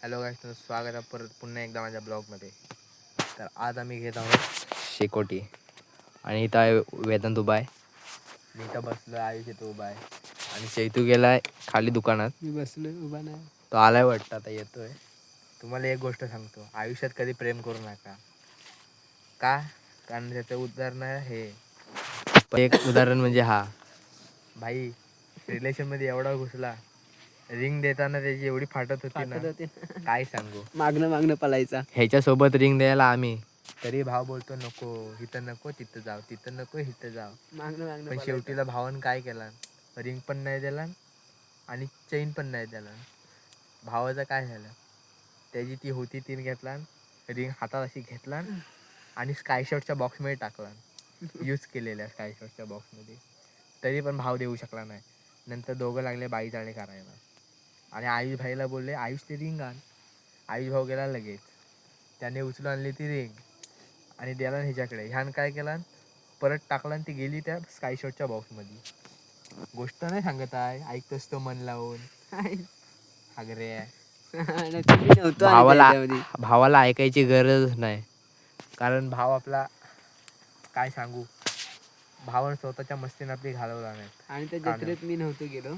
Hello गाईस, स्वागत आहे परत पुन्हा एकदा माझ्या ब्लॉगमध्ये. तर आज आम्ही घेत आहोत शेकोटी आणि इथं आहे वेदांत उभा आहे. मी इथं बसलो आहे, आयुष इथं उभा आहे आणि चैतू गेलाय खाली दुकानात. मी बसलोय, उभा नाही. तो आलाय वाटतं, आता येतोय. तुम्हाला एक गोष्ट सांगतो, आयुष्यात कधी प्रेम करू नका. का? कारण त्याचं उदाहरण आहे हे. एक उदाहरण म्हणजे हा भाई रिलेशनमध्ये एवढा घुसला, रिंग देताना त्याची एवढी फाटत होती ना, काय सांगू. मागणं पलायचा. ह्याच्यासोबत रिंग द्यायला आम्ही, तरी भाव बोलतो नको, इथं नको तिथं जाव, तिथं नको इथं जाव. मागणं पण शेवटीला भावानं काय केला, रिंग पण नाही दिला आणि चेन पण नाही दिला. भावाचं काय झालं, त्याची ती होती तीन घेतला, रिंग हातात अशी घेतला आणि स्काय शॉटच्या बॉक्समध्ये टाकला, यूज केलेल्या स्काय शॉटच्या बॉक्समध्ये. तरी पण भाव देऊ शकला नाही. नंतर दोघं लागले बाई जाणे करायला आणि आयुष भाईला बोलले, आयुष ते रिंग आण. आयुष भाऊ गेला लगेच, त्याने उचलून आणली ती रिंग आणि द्याला ह्याच्याकडे. ह्यानं काय केला, परत टाकला आणि ती गेली त्या स्काय शॉटच्या बॉक्समध्ये. गोष्ट नाही सांगत आहे, ऐकतोस तो मन लावून. हागरे भावाला ऐकायची गरज नाही, कारण भाव आपला, काय सांगू, भावानं स्वतःच्या मस्तीने आपली घालवला नाही. आणि त्या जत्रेत मी नव्हतो गेलो.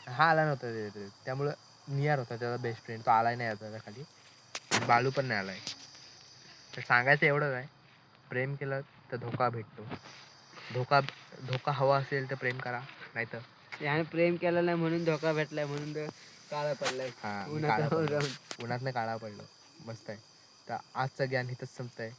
हा आला नव्हता त्याच्यात, त्यामुळं नियर होता त्याचा बेस्ट फ्रेंड, तो आलाय नाही आता खाली. आणि बालू पण नाही आलाय. तर सांगायचं एवढंच आहे, प्रेम केलं तर धोका भेटतो. धोका हवा असेल तर प्रेम करा, नाही तर याने प्रेम केलं नाही म्हणून धोका भेटलाय, म्हणून तर काळा पडलाय. उन्हातनं काळा पडलो. मस्त आहे. तर आजचं ज्ञान इथंच संपतंय.